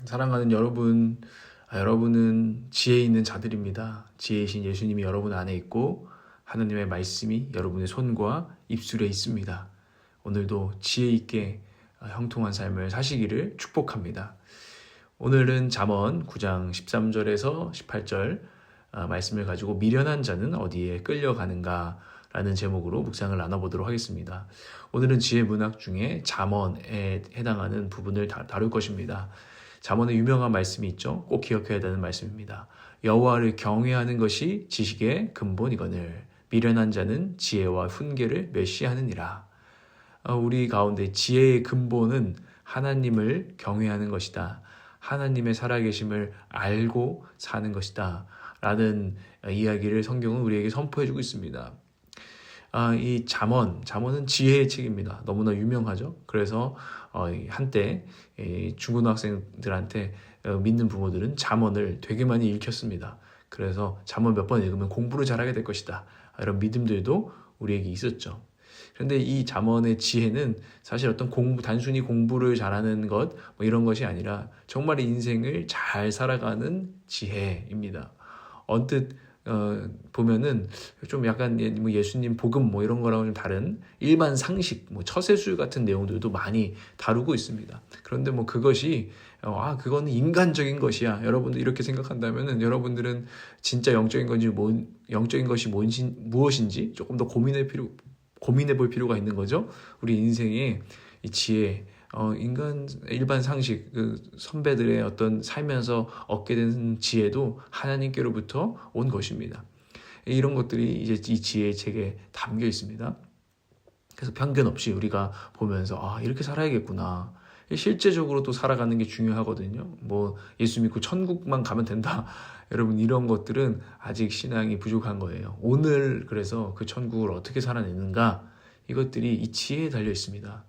사랑하는 여러분, 여러분은 지혜 있는 자들입니다. 지혜이신 예수님이 여러분 안에 있고 하나님의 말씀이 여러분의 손과 입술에 있습니다. 오늘도 지혜 있게 형통한 삶을 사시기를 축복합니다. 오늘은 잠언 9장 13절에서 18절 말씀을 가지고 미련한 자는 어디에 끌려가는가 라는 제목으로 묵상을 나눠보도록 하겠습니다. 오늘은 지혜 문학 중에 잠언에 해당하는 부분을 다룰 것입니다. 잠언에 유명한 말씀이 있죠. 꼭 기억해야 되는 말씀입니다. 여호와를 경외하는 것이 지식의 근본이거늘 미련한 자는 지혜와 훈계를 멸시하느니라. 우리 가운데 지혜의 근본은 하나님을 경외하는 것이다. 하나님의 살아계심을 알고 사는 것이다. 라는 이야기를 성경은 우리에게 선포해주고 있습니다. 이 잠언은 지혜의 책입니다. 너무나 유명하죠. 그래서 한때 중고등학생들한테 믿는 부모들은 잠언을 되게 많이 읽혔습니다. 그래서 잠언 몇 번 읽으면 공부를 잘하게 될 것이다. 이런 믿음들도 우리에게 있었죠. 그런데 이 잠언의 지혜는 사실 어떤 단순히 공부를 잘하는 것 이런 것이 아니라 정말 인생을 잘 살아가는 지혜입니다. 언뜻 보면은 좀 약간 예수님 복음 이런 거랑은 좀 다른 일반 상식, 처세술 같은 내용들도 많이 다루고 있습니다. 그런데 그것이 그거는 인간적인 것이야. 여러분들 이렇게 생각한다면은 여러분들은 진짜 영적인 것이 무엇인지 조금 더 고민해 볼 필요가 있는 거죠. 우리 인생의 이 지혜, 일반 상식, 선배들의 어떤 살면서 얻게 된 지혜도 하나님께로부터 온 것입니다. 이런 것들이 이제 이 지혜의 책에 담겨 있습니다. 그래서 편견 없이 우리가 보면서 이렇게 살아야겠구나. 실제적으로 또 살아가는 게 중요하거든요. 예수 믿고 천국만 가면 된다. 여러분 이런 것들은 아직 신앙이 부족한 거예요. 오늘 그래서 그 천국을 어떻게 살아내는가 이것들이 이 지혜에 달려 있습니다.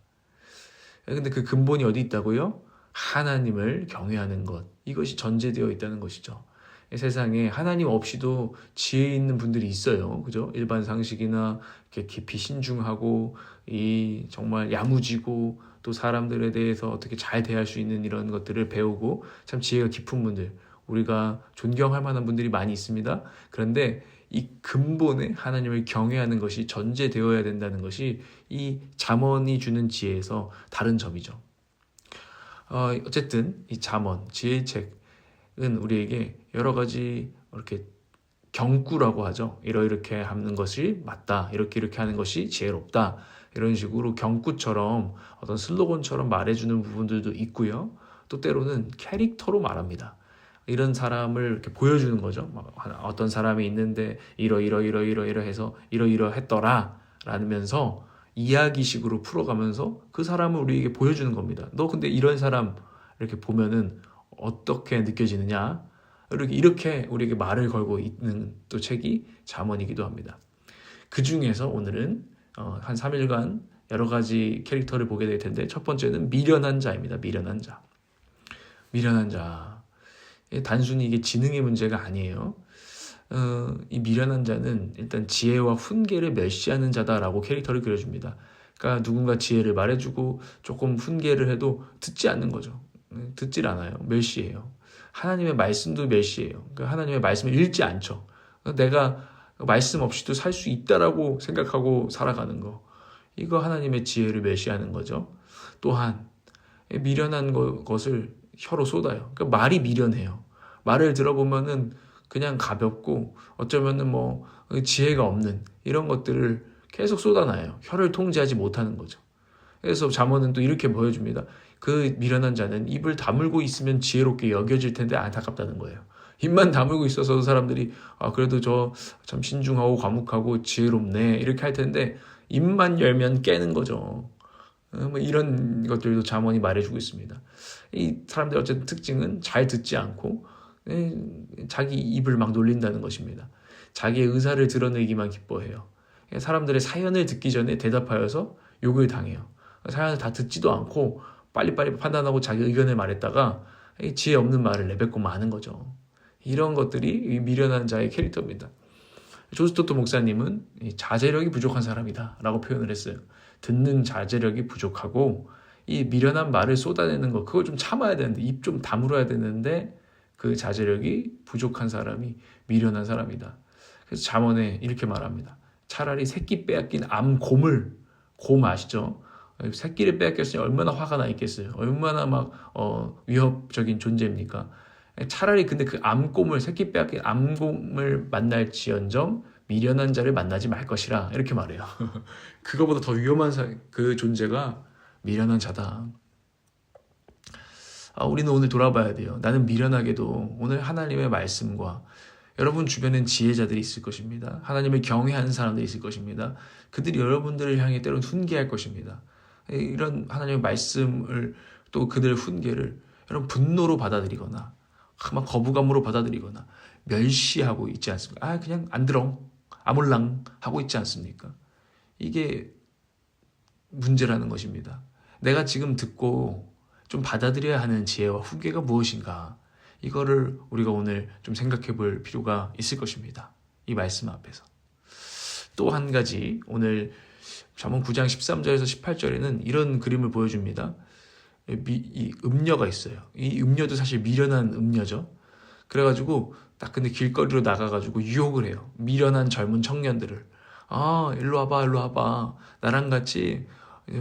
근데 그 근본이 어디 있다고요? 하나님을 경외하는 것. 이것이 전제되어 있다는 것이죠. 세상에 하나님 없이도 지혜 있는 분들이 있어요. 그죠? 일반 상식이나 이렇게 깊이 신중하고 정말 야무지고 또 사람들에 대해서 어떻게 잘 대할 수 있는 이런 것들을 배우고 참 지혜가 깊은 분들, 우리가 존경할 만한 분들이 많이 있습니다. 그런데 이 근본에 하나님을 경외하는 것이 전제되어야 된다는 것이 이 잠언이 주는 지혜에서 다른 점이죠. 어쨌든 이 잠언, 지혜의 책은 우리에게 여러 가지 이렇게 경구라고 하죠. 이렇게 하는 것이 맞다. 이렇게 하는 것이 지혜롭다. 이런 식으로 경구처럼 어떤 슬로건처럼 말해주는 부분들도 있고요. 또 때로는 캐릭터로 말합니다. 이런 사람을 이렇게 보여주는 거죠. 어떤 사람이 있는데 이러해서 이러했더라 라면서 이야기식으로 풀어가면서 그 사람을 우리에게 보여주는 겁니다. 너 근데 이런 사람 이렇게 보면은 어떻게 느껴지느냐? 이렇게 우리에게 말을 걸고 있는 또 책이 잠언이기도 합니다. 그 중에서 오늘은 한 3일간 여러 가지 캐릭터를 보게 될 텐데 첫 번째는 미련한 자입니다. 미련한 자. 단순히 이게 지능의 문제가 아니에요. 이 미련한 자는 일단 지혜와 훈계를 멸시하는 자다라고 캐릭터를 그려줍니다. 그러니까 누군가 지혜를 말해주고 조금 훈계를 해도 듣지 않는 거죠. 듣질 않아요. 멸시해요. 하나님의 말씀도 멸시해요. 그러니까 하나님의 말씀을 읽지 않죠. 내가 말씀 없이도 살 수 있다라고 생각하고 살아가는 거. 이거 하나님의 지혜를 멸시하는 거죠. 또한 미련한 것을 혀로 쏟아요. 그러니까 말이 미련해요. 말을 들어보면은 그냥 가볍고 어쩌면은 지혜가 없는 이런 것들을 계속 쏟아놔요. 혀를 통제하지 못하는 거죠. 그래서 잠언은 또 이렇게 보여줍니다. 그 미련한 자는 입을 다물고 있으면 지혜롭게 여겨질 텐데 안타깝다는 거예요. 입만 다물고 있어서 사람들이 그래도 저 참 신중하고 과묵하고 지혜롭네 이렇게 할 텐데 입만 열면 깨는 거죠. 이런 것들도 잠언이 말해주고 있습니다. 이 사람들 어쨌든 특징은 잘 듣지 않고 자기 입을 막 놀린다는 것입니다. 자기의 의사를 드러내기만 기뻐해요. 사람들의 사연을 듣기 전에 대답하여서 욕을 당해요. 사연을 다 듣지도 않고 빨리빨리 판단하고 자기 의견을 말했다가 지혜 없는 말을 내뱉고 마는 거죠. 이런 것들이 미련한 자의 캐릭터입니다. 조스토트 목사님은 이 자제력이 부족한 사람이다 라고 표현을 했어요. 듣는 자제력이 부족하고 이 미련한 말을 쏟아내는 거 그걸 좀 참아야 되는데 입 좀 다물어야 되는데 그 자제력이 부족한 사람이 미련한 사람이다. 그래서 잠언에 이렇게 말합니다. 차라리 새끼 빼앗긴 암곰을, 곰 아시죠? 새끼를 빼앗겼으니 얼마나 화가 나 있겠어요. 얼마나 막 위협적인 존재입니까? 차라리 근데 그 암곰을, 새끼 빼앗긴 암곰을 만날지언정 미련한 자를 만나지 말 것이라 이렇게 말해요. 그거보다 더 위험한 그 존재가 미련한 자다. 우리는 오늘 돌아봐야 돼요. 나는 미련하게도 오늘 하나님의 말씀과 여러분 주변엔 지혜자들이 있을 것입니다. 하나님을 경외하는 사람들이 있을 것입니다. 그들이 여러분들을 향해 때로는 훈계할 것입니다. 이런 하나님의 말씀을 또 그들의 훈계를 여러분 분노로 받아들이거나 막 거부감으로 받아들이거나 멸시하고 있지 않습니까? 그냥 안 들어. 아몰랑 하고 있지 않습니까? 이게 문제라는 것입니다. 내가 지금 듣고 좀 받아들여야 하는 지혜와 훈계가 무엇인가? 이거를 우리가 오늘 좀 생각해 볼 필요가 있을 것입니다. 이 말씀 앞에서. 또 한 가지 오늘 잠언 9장 13절에서 18절에는 이런 그림을 보여줍니다. 이 음녀가 있어요. 이 음녀도 사실 미련한 음녀죠. 그래가지고 딱 근데 길거리로 나가가지고 유혹을 해요. 미련한 젊은 청년들을. 일로 와봐, 일로 와봐. 나랑 같이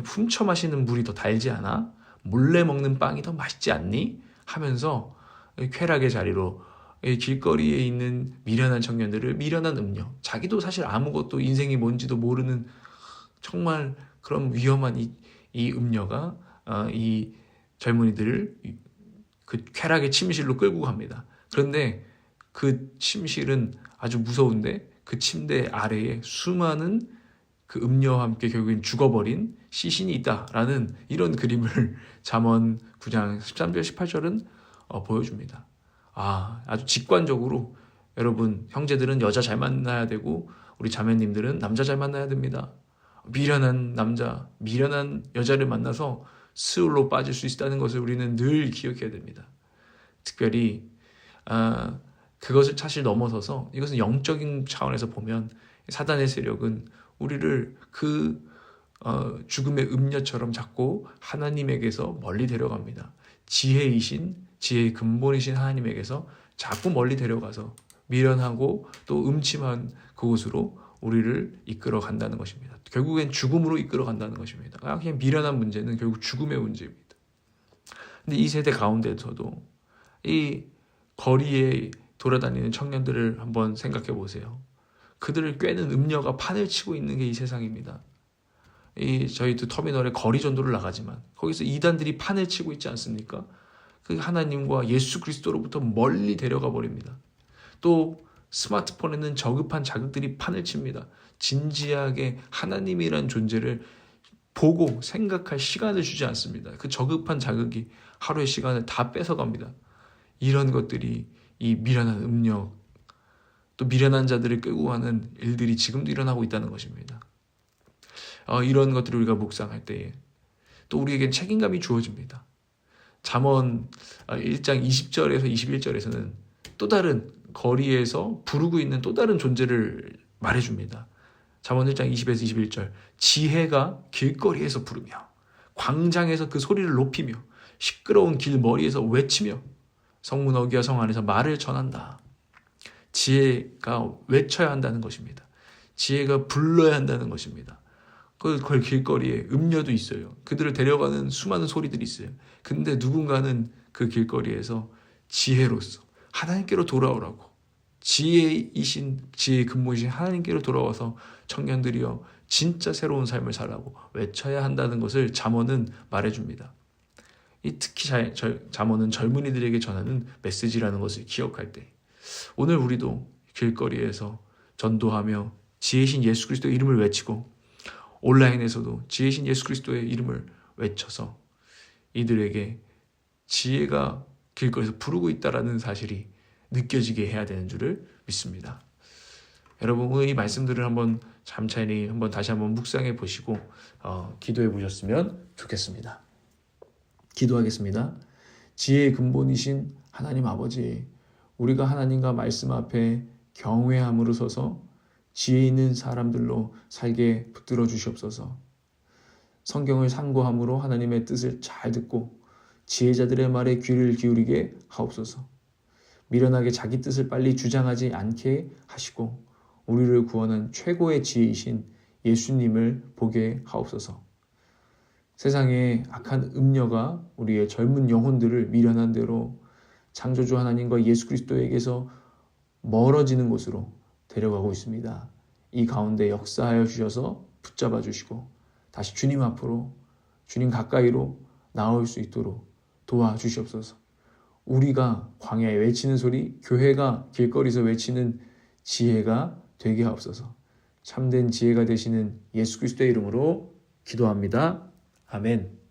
훔쳐 마시는 물이 더 달지 않아? 몰래 먹는 빵이 더 맛있지 않니? 하면서 쾌락의 자리로 길거리에 있는 미련한 청년들을 미련한 음녀. 자기도 사실 아무것도 인생이 뭔지도 모르는 정말 그런 위험한 이 음녀가 이 젊은이들을 그 쾌락의 침실로 끌고 갑니다. 그런데 그 침실은 아주 무서운데 그 침대 아래에 수많은 그 음녀와 함께 결국엔 죽어버린 시신이 있다라는 이런 그림을 잠언 9장 13절 18절은 보여줍니다. 아주 직관적으로 여러분 형제들은 여자 잘 만나야 되고 우리 자매님들은 남자 잘 만나야 됩니다. 미련한 남자, 미련한 여자를 만나서 스울로 빠질 수 있다는 것을 우리는 늘 기억해야 됩니다. 특별히 그것을 사실 넘어서서 이것은 영적인 차원에서 보면 사단의 세력은 우리를 그 죽음의 음녀처럼 자꾸 하나님에게서 멀리 데려갑니다. 지혜의 근본이신 하나님에게서 자꾸 멀리 데려가서 미련하고 또 음침한 그곳으로 우리를 이끌어 간다는 것입니다. 결국엔 죽음으로 이끌어 간다는 것입니다. 그냥 미련한 문제는 결국 죽음의 문제입니다. 근데 이 세대 가운데서도 이 거리에 돌아다니는 청년들을 한번 생각해 보세요. 그들을 꿰는 음녀가 판을 치고 있는 게 이 세상입니다. 저희도 터미널에 거리 전도를 나가지만 거기서 이단들이 판을 치고 있지 않습니까? 그 하나님과 예수 그리스도로부터 멀리 데려가 버립니다. 또 스마트폰에는 저급한 자극들이 판을 칩니다. 진지하게 하나님이란 존재를 보고 생각할 시간을 주지 않습니다. 그 저급한 자극이 하루의 시간을 다 뺏어갑니다. 이런 것들이 이 미련한 음녀, 또 미련한 자들을 끌고 가는 일들이 지금도 일어나고 있다는 것입니다. 이런 것들을 우리가 묵상할 때에 또 우리에겐 책임감이 주어집니다. 잠언 1장 20절에서 21절에서는 또 다른 거리에서 부르고 있는 또 다른 존재를 말해줍니다. 잠언 1장 20에서 21절 지혜가 길거리에서 부르며 광장에서 그 소리를 높이며 시끄러운 길머리에서 외치며 성문 어귀와 성 안에서 말을 전한다. 지혜가 외쳐야 한다는 것입니다. 지혜가 불러야 한다는 것입니다. 그 길거리에 음녀도 있어요. 그들을 데려가는 수많은 소리들이 있어요. 근데 누군가는 그 길거리에서 지혜로서 하나님께로 돌아오라고 지혜의 근본이신 하나님께로 돌아와서 청년들이여 진짜 새로운 삶을 살라고 외쳐야 한다는 것을 잠언은 말해줍니다. 특히 잠언은 젊은이들에게 전하는 메시지라는 것을 기억할 때 오늘 우리도 길거리에서 전도하며 지혜신 예수 그리스도의 이름을 외치고 온라인에서도 지혜신 예수 그리스도의 이름을 외쳐서 이들에게 지혜가 길거리에서 부르고 있다는 사실이 느껴지게 해야 되는 줄을 믿습니다. 여러분 이 말씀들을 한번 잠찬히 다시 한번 묵상해 보시고 기도해 보셨으면 좋겠습니다. 기도하겠습니다. 지혜의 근본이신 하나님 아버지, 우리가 하나님과 말씀 앞에 경외함으로 서서 지혜 있는 사람들로 살게 붙들어 주시옵소서. 성경을 상고함으로 하나님의 뜻을 잘 듣고 지혜자들의 말에 귀를 기울이게 하옵소서. 미련하게 자기 뜻을 빨리 주장하지 않게 하시고 우리를 구원한 최고의 지혜이신 예수님을 보게 하옵소서. 세상의 악한 음녀가 우리의 젊은 영혼들을 미련한 대로 창조주 하나님과 예수 그리스도에게서 멀어지는 곳으로 데려가고 있습니다. 이 가운데 역사하여 주셔서 붙잡아 주시고 다시 주님 앞으로, 주님 가까이로 나올 수 있도록 도와주시옵소서. 우리가 광야에 외치는 소리, 교회가 길거리에서 외치는 지혜가 되게 하옵소서. 참된 지혜가 되시는 예수 그리스도의 이름으로 기도합니다. 아멘.